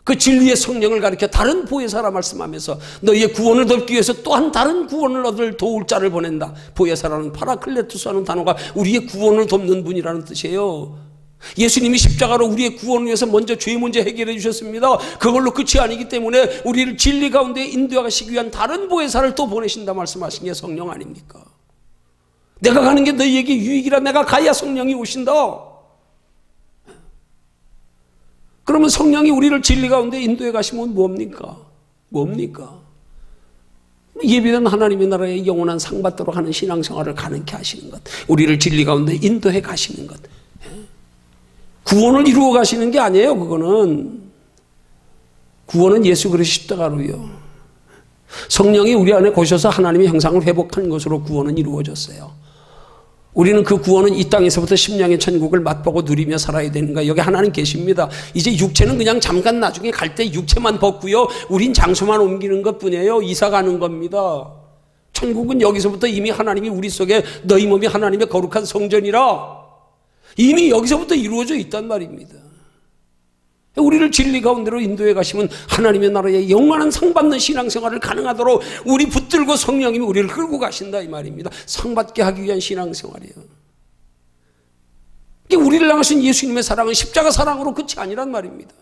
그 진리의 성령을 가리켜 다른 보혜사라 말씀하면서 너희의 구원을 돕기 위해서 또한 다른 구원을 얻을 도울 자를 보낸다. 보혜사라는 파라클레투스라는 단어가 우리의 구원을 돕는 분이라는 뜻이에요. 예수님이 십자가로 우리의 구원을 위해서 먼저 죄 문제 해결해 주셨습니다. 그걸로 끝이 아니기 때문에 우리를 진리 가운데 인도하시기 위한 다른 보혜사를 또 보내신다 말씀하신 게 성령 아닙니까? 내가 가는 게 너희에게 유익이라 내가 가야 성령이 오신다. 그러면 성령이 우리를 진리 가운데 인도해 가시면 뭡니까? 뭡니까? 예비된 하나님의 나라의 영원한 상 받도록 하는 신앙생활을 가능케 하시는 것, 우리를 진리 가운데 인도해 가시는 것, 구원을 이루어 가시는 게 아니에요. 구원은 예수 그리스도 십자가로요. 성령이 우리 안에 거셔서 하나님의 형상을 회복하는 것으로 구원은 이루어졌어요. 우리는 그 구원은 이 땅에서부터 심령의 천국을 맛보고 누리며 살아야 되는 거예요. 여기 하나님 계십니다. 이제 육체는 그냥 잠깐 나중에 갈 때 육체만 벗고요, 우린 장소만 옮기는 것뿐이에요. 이사 가는 겁니다. 천국은 여기서부터 이미 하나님이 우리 속에, 너희 몸이 하나님의 거룩한 성전이라 이미 여기서부터 이루어져 있단 말입니다. 우리를 진리 가운데로 인도해 가시면 하나님의 나라의 영원한 상 받는 신앙생활을 가능하도록 우리 붙들고 성령님이 우리를 끌고 가신다 이 말입니다. 상 받게 하기 위한 신앙생활이에요. 우리를 향하신 예수님의 사랑은 십자가 사랑으로 끝이 아니란 말입니다.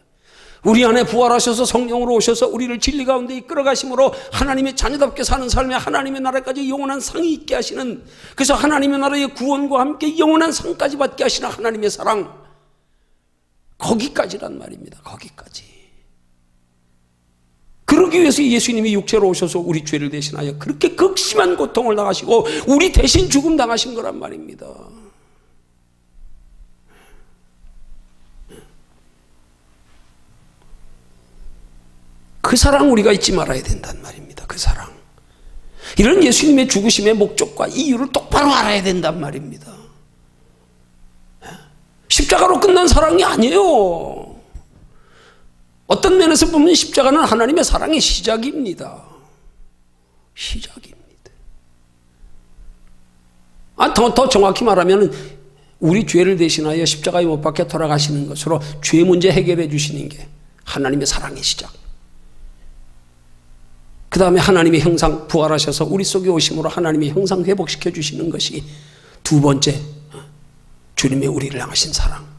우리 안에 부활하셔서 성령으로 오셔서 우리를 진리 가운데 이끌어 가심으로 하나님의 자녀답게 사는 삶에 하나님의 나라까지 영원한 상이 있게 하시는, 그래서 하나님의 나라의 구원과 함께 영원한 상까지 받게 하시는 하나님의 사랑, 거기까지란 말입니다. 거기까지. 그러기 위해서 예수님이 육체로 오셔서 우리 죄를 대신하여 그렇게 극심한 고통을 당하시고 우리 대신 죽음 당하신 거란 말입니다. 그 사랑 우리가 잊지 말아야 된단 말입니다. 그 사랑. 이런 예수님의 죽으심의 목적과 이유를 똑바로 알아야 된단 말입니다. 십자가로 끝난 사랑이 아니에요. 어떤 면에서 보면 십자가는 하나님의 사랑의 시작입니다. 시작입니다. 더 정확히 말하면 우리 죄를 대신하여 십자가에 못 박혀 돌아가시는 것으로 죄 문제 해결해 주시는 게 하나님의 사랑의 시작. 그 다음에 하나님의 형상 부활하셔서 우리 속에 오심으로 하나님의 형상 회복시켜 주시는 것이 두 번째, 주님의 우리를 향하신 사랑.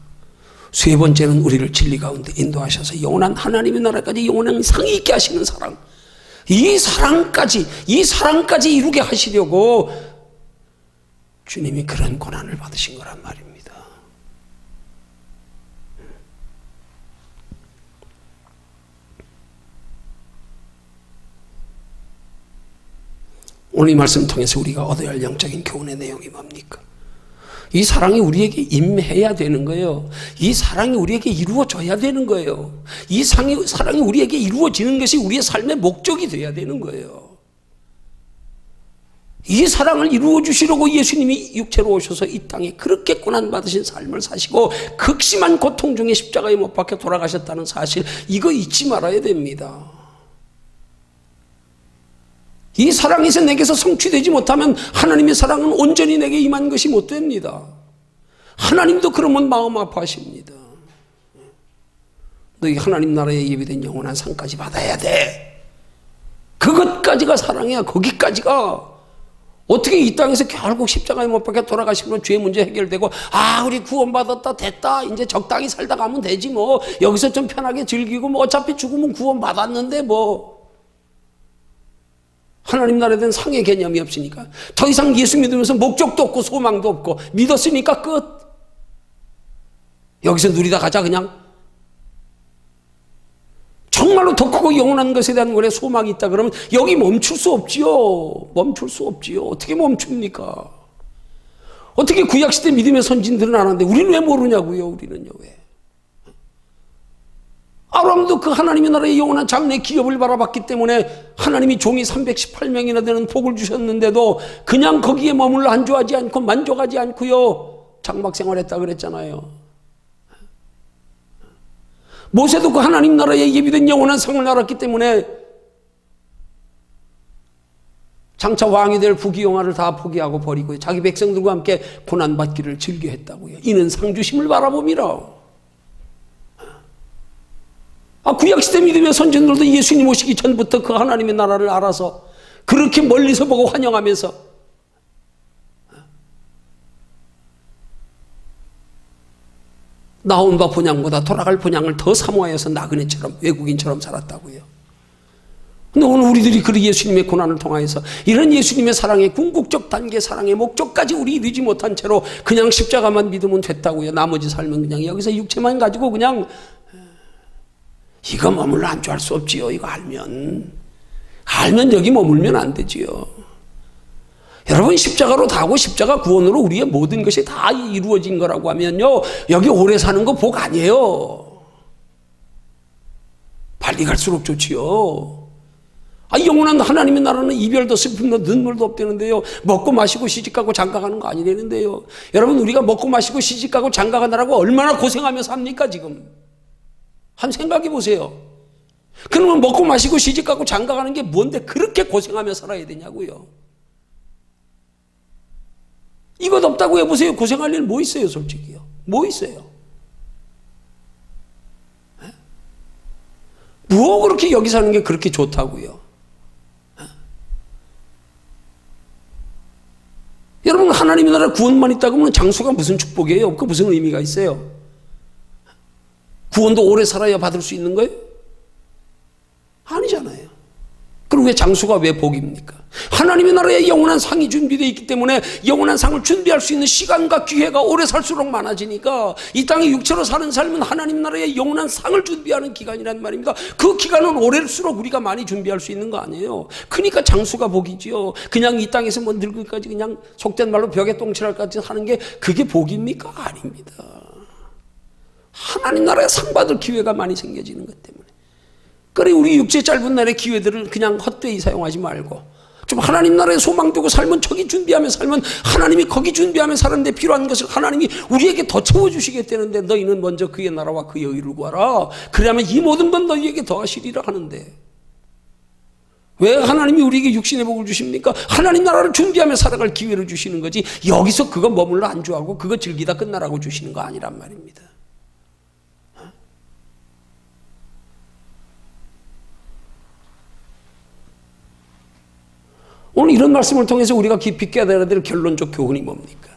세 번째는 우리를 진리 가운데 인도하셔서 영원한 하나님의 나라까지 영원한 상이 있게 하시는 사랑. 이 사랑까지 이루게 하시려고 주님이 그런 고난을 받으신 거란 말입니다. 오늘 이 말씀 통해서 우리가 얻어야 할 영적인 교훈의 내용이 뭡니까? 이 사랑이 우리에게 임해야 되는 거예요. 이 사랑이 우리에게 이루어져야 되는 거예요. 이 사랑이 우리에게 이루어지는 것이 우리의 삶의 목적이 되어야 되는 거예요. 이 사랑을 이루어 주시려고 예수님이 육체로 오셔서 이 땅에 그렇게 고난받으신 삶을 사시고 극심한 고통 중에 십자가에 못 박혀 돌아가셨다는 사실, 이거 잊지 말아야 됩니다. 이 사랑에서 내게서 성취되지 못하면 하나님의 사랑은 온전히 내게 임한 것이 못 됩니다. 하나님도 그러면 마음 아파하십니다. 너희 하나님 나라에 예비된 영원한 상까지 받아야 돼. 그것까지가 사랑이야. 거기까지가. 어떻게 이 땅에서 결국 십자가에 못 박혀 돌아가시면 죄 문제 해결되고, 우리 구원받았다, 됐다, 이제 적당히 살다 가면 되지 뭐, 여기서 좀 편하게 즐기고 뭐 어차피 죽으면 구원받았는데 뭐. 하나님 나라에 대한 상의 개념이 없으니까 더 이상 예수 믿으면서 목적도 없고 소망도 없고 믿었으니까 끝. 여기서 누리다 가자 그냥. 정말로 더 크고 영원한 것에 대한 원래 소망이 있다 그러면 여기 멈출 수 없지요. 멈출 수 없지요. 어떻게 멈춥니까? 어떻게 구약시대 믿음의 선진들은 아는데 우리는 왜 모르냐고요. 우리는요. 왜? 아브라함도 그 하나님의 나라의 영원한 장래 기업을 바라봤기 때문에 하나님이 종이 318명이나 되는 복을 주셨는데도 그냥 거기에 머물러 안주하지 않고 만족하지 않고요. 장막 생활했다 그랬잖아요. 모세도 그 하나님 나라에 예비된 영원한 상을 알았기 때문에 장차 왕이 될 부귀영화를 다 포기하고 버리고 자기 백성들과 함께 고난받기를 즐겨했다고요. 이는 상주심을 바라봄이라. 구약시대 믿음의 선진들도 예수님 오시기 전부터 그 하나님의 나라를 알아서 그렇게 멀리서 보고 환영하면서 나온 바 본향보다 돌아갈 본향을 더 사모하여서 나그네처럼 외국인처럼 살았다고요. 근데 오늘 우리들이 그 예수님의 고난을 통하여서 이런 예수님의 사랑의 궁극적 단계 사랑의 목적까지 우리 이루지 못한 채로 그냥 십자가만 믿으면 됐다고요. 나머지 삶은 그냥 여기서 육체만 가지고 그냥 이거 머물러 안주할 수 없지요. 이거 알면 여기 머물면 안 되지요. 여러분 십자가로 다하고 십자가 구원으로 우리의 모든 것이 다 이루어진 거라고 하면요. 여기 오래 사는 거 복 아니에요. 빨리 갈수록 좋지요. 영원한 하나님의 나라는 이별도 슬픔도 눈물도 없다는데요. 먹고 마시고 시집가고 장가가는 거 아니라는데요. 여러분 우리가 먹고 마시고 시집가고 장가가느라고 얼마나 고생하며 삽니까 지금. 한 생각해 보세요. 그러면 먹고 마시고 시집가고 장가가는 게 뭔데 그렇게 고생하며 살아야 되냐고요. 이것 없다고 해보세요. 고생할 일 뭐 있어요 솔직히요. 뭐 있어요. 뭐 그렇게 여기 사는 게 그렇게 좋다고요. 여러분 하나님의 나라 구원만 있다고 하면 장수가 무슨 축복이에요? 그 무슨 의미가 있어요? 구원도 오래 살아야 받을 수 있는 거예요? 아니잖아요. 그럼 왜 장수가 왜 복입니까? 하나님의 나라에 영원한 상이 준비되어 있기 때문에 영원한 상을 준비할 수 있는 시간과 기회가 오래 살수록 많아지니까 이 땅에 육체로 사는 삶은 하나님 나라에 영원한 상을 준비하는 기간이란 말입니다. 그 기간은 오래일수록 우리가 많이 준비할 수 있는 거 아니에요. 그러니까 장수가 복이지요. 그냥 이 땅에서 뭐 늙을까지 그냥 속된 말로 벽에 똥칠할까지 하는 게 그게 복입니까? 아닙니다. 하나님 나라에 상 받을 기회가 많이 생겨지는 것 때문에. 그래 우리 육체 짧은 날의 기회들을 그냥 헛되이 사용하지 말고 좀 하나님 나라에 소망되고 살면 저기 준비하며 살면 하나님이 거기 준비하며 사는데 필요한 것을 하나님이 우리에게 더 채워주시겠다는데 너희는 먼저 그의 나라와 그의 의를 구하라. 그러면 이 모든 건 너희에게 더하시리라 하는데 왜 하나님이 우리에게 육신의 복을 주십니까? 하나님 나라를 준비하며 살아갈 기회를 주시는 거지 여기서 그거 머물러 안주하고 그거 즐기다 끝나라고 주시는 거 아니란 말입니다. 오늘 이런 말씀을 통해서 우리가 깊이 깨달아야 될 결론적 교훈이 뭡니까?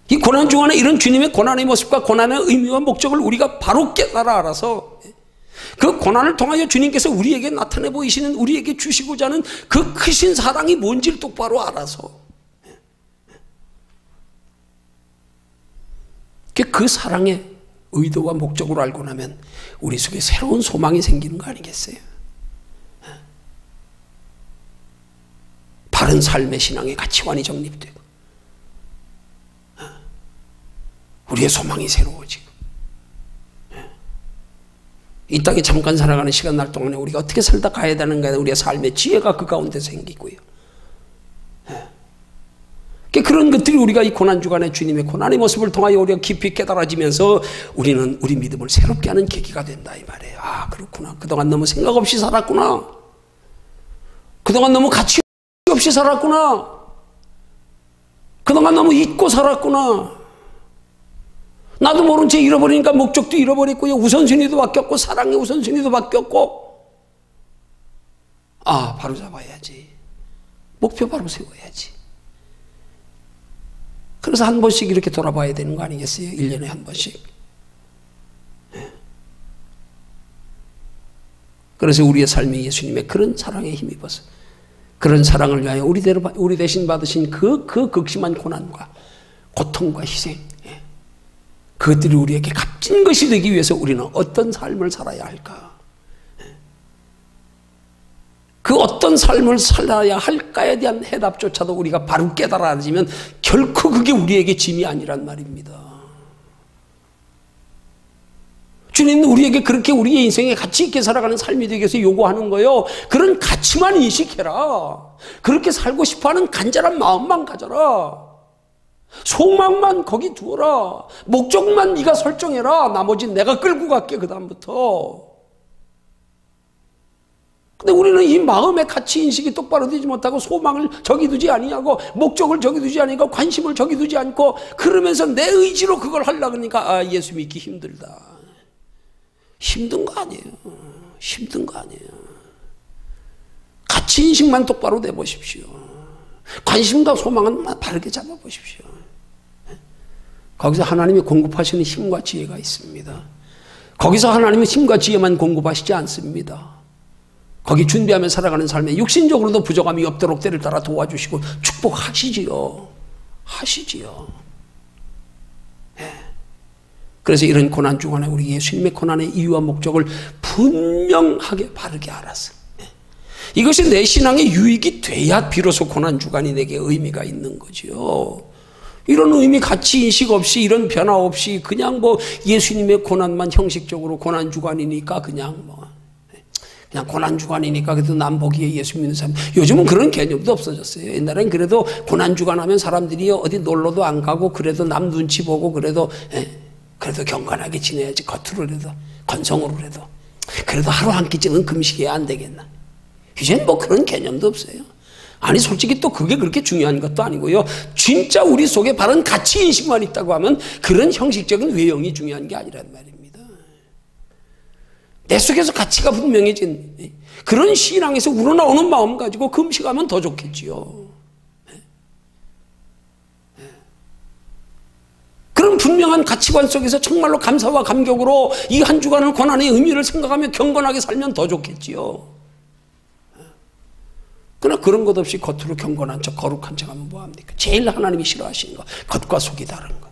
이 고난 중간에 이런 주님의 고난의 모습과 고난의 의미와 목적을 우리가 바로 깨달아 알아서 그 고난을 통하여 주님께서 우리에게 나타내 보이시는 우리에게 주시고자 하는 그 크신 사랑이 뭔지를 똑바로 알아서 그 사랑의 의도와 목적을 알고 나면 우리 속에 새로운 소망이 생기는 거 아니겠어요? 바른 삶의 신앙의 가치관이 정립되고 우리의 소망이 새로워지고 이 땅에 잠깐 살아가는 시간 날 동안에 우리가 어떻게 살다 가야 되는가에 우리의 삶의 지혜가 그 가운데 생기고요. 그런 것들이 우리가 이 고난주간의 주님의 고난의 모습을 통하여 우리가 깊이 깨달아지면서 우리는 우리 믿음을 새롭게 하는 계기가 된다 이 말이에요. 아 그렇구나. 그동안 너무 생각 없이 살았구나. 그동안 너무 가치 없이 살았구나. 그동안 너무 잊고 살았구나. 나도 모른 채 잃어버리니까 목적도 잃어버렸고요. 우선순위도 바뀌었고 사랑의 우선순위도 바뀌었고 아 바로 잡아야지. 목표 바로 세워야지. 그래서 한 번씩 이렇게 돌아봐야 되는 거 아니겠어요? 1년에 한 번씩. 그래서 우리의 삶이 예수님의 그런 사랑에 힘입어서 그런 사랑을 위하여 우리 대신 받으신 그 극심한 고난과 고통과 희생 그것들이 우리에게 값진 것이 되기 위해서 우리는 어떤 삶을 살아야 할까? 그 어떤 삶을 살아야 할까에 대한 해답조차도 우리가 바로 깨달아지면 결코 그게 우리에게 짐이 아니란 말입니다. 주님은 우리에게 그렇게 우리의 인생에 가치 있게 살아가는 삶이 되기 위해서 요구하는 거예요. 그런 가치만 인식해라. 그렇게 살고 싶어하는 간절한 마음만 가져라. 소망만 거기 두어라. 목적만 네가 설정해라. 나머지는 내가 끌고 갈게 그 다음부터. 근데 우리는 이 마음의 가치 인식이 똑바로 되지 못하고 소망을 저기 두지 아니하고 목적을 저기 두지 아니하고 관심을 저기 두지 않고 그러면서 내 의지로 그걸 하려고 하니까 아 예수 믿기 힘들다. 힘든 거 아니에요. 힘든 거 아니에요. 가치 인식만 똑바로 내보십시오. 관심과 소망은 바르게 잡아보십시오. 거기서 하나님이 공급하시는 힘과 지혜가 있습니다. 거기서 하나님의 힘과 지혜만 공급하시지 않습니다. 거기 준비하며 살아가는 삶에 육신적으로도 부족함이 없도록 때를 따라 도와주시고 축복하시지요. 하시지요. 네. 그래서 이런 고난 중간에 우리 예수님의 고난의 이유와 목적을 분명하게 바르게 알았어요. 네. 이것이 내 신앙의 유익이 돼야 비로소 고난 주간이 내게 의미가 있는 거지요. 이런 의미 가치 인식 없이 이런 변화 없이 그냥 뭐 예수님의 고난만 형식적으로 고난 주간이니까 그냥 고난 주간이니까 그래도 남 보기에 예수 믿는 사람 요즘은 그런 개념도 없어졌어요. 옛날엔 그래도 고난 주간 하면 사람들이 어디 놀러도 안 가고 그래도 남 눈치 보고 그래도 경건하게 지내야지 겉으로라도 건성으로라도 그래도 하루 한 끼쯤은 금식해야 안 되겠나. 이제는 뭐 그런 개념도 없어요. 아니 솔직히 또 그게 그렇게 중요한 것도 아니고요. 진짜 우리 속에 바른 가치 인식만 있다고 하면 그런 형식적인 외형이 중요한 게 아니란 말입니다. 내 속에서 가치가 분명해진 그런 신앙에서 우러나오는 마음 가지고 금식하면 더 좋겠지요. 그런 분명 분명한 가치관 속에서 정말로 감사와 감격으로 이 한 주간을 고난의 의미를 생각하며 경건하게 살면 더 좋겠지요. 그러나 그런 것 없이 겉으로 경건한 척 거룩한 척 하면 뭐합니까? 제일 하나님이 싫어하시는 거, 겉과 속이 다른 거.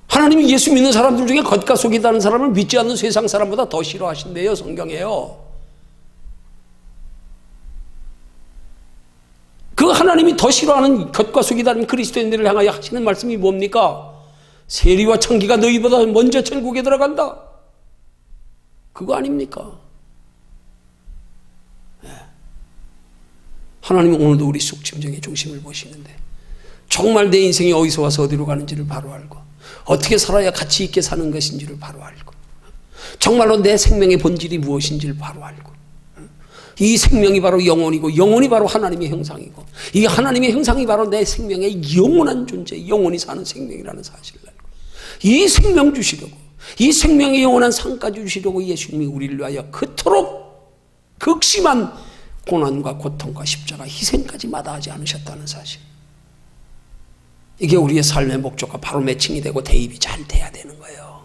하나님이 예수 믿는 사람들 중에 겉과 속이 다른 사람을 믿지 않는 세상 사람보다 더 싫어하신대요. 성경에요. 그 하나님이 더 싫어하는 겉과 속이 다른 그리스도인들을 향하여 하시는 말씀이 뭡니까? 세리와 청기가 너희보다 먼저 천국에 들어간다. 그거 아닙니까? 하나님은 오늘도 우리 속심정의 중심을 보시는데 정말 내 인생이 어디서 와서 어디로 가는지를 바로 알고 어떻게 살아야 가치 있게 사는 것인지를 바로 알고 정말로 내 생명의 본질이 무엇인지를 바로 알고 이 생명이 바로 영혼이고 영혼이 바로 하나님의 형상이고 이 하나님의 형상이 바로 내 생명의 영원한 존재, 영원히 사는 생명이라는 사실을 알고 이 생명 주시려고 이 생명의 영원한 상까지 주시려고 예수님이 우리를 위하여 그토록 극심한 고난과 고통과 십자가 희생까지 마다하지 않으셨다는 사실. 이게 우리의 삶의 목적과 바로 매칭이 되고 대입이 잘 돼야 되는 거예요.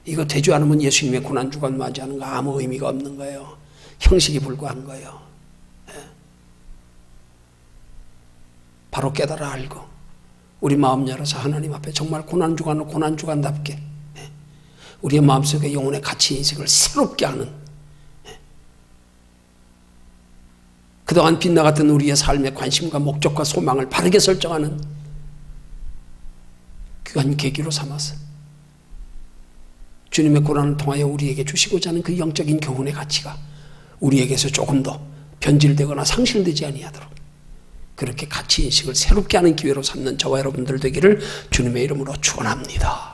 이거 되지 않으면 예수님의 고난주간 맞이하는 거 아무 의미가 없는 거예요. 형식이 불과한 거예요. 바로 깨달아 알고 우리 마음 열어서 하나님 앞에 정말 고난주간을 고난주간답게 우리의 마음속에 영혼의 가치 인식을 새롭게 하는 그동안 빗나갔던 우리의 삶의 관심과 목적과 소망을 바르게 설정하는 귀한 계기로 삼아서 주님의 고난을 통하여 우리에게 주시고자 하는 그 영적인 교훈의 가치가 우리에게서 조금 더 변질되거나 상실되지 아니하도록 그렇게 가치인식을 새롭게 하는 기회로 삼는 저와 여러분들 되기를 주님의 이름으로 축원합니다.